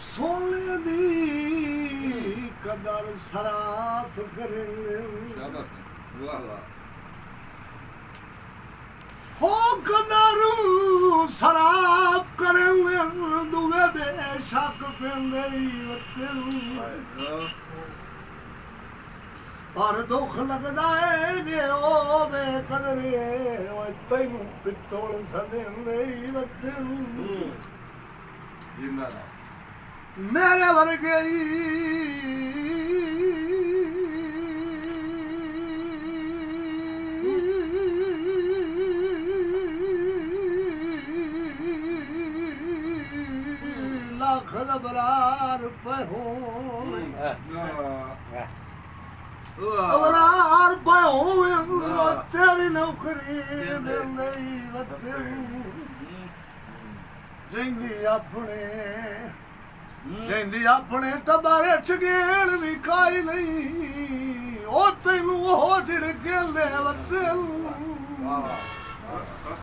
सोने दी कदर सराफ करेंगे हो कदर सराफ करेंगे दुए बेशक पेंदे पर दुख लगदा है जे ओ बेकदरे ओ तैनू पित्तोल सदेंदे मेरे वर्गे लाख बरार पे हो बरार पे हो तेरी नौकरी देंदी अपने अपने टबारे चगेल भी काई नहीं ओ तेनू ओ जिड़ गेल दे वते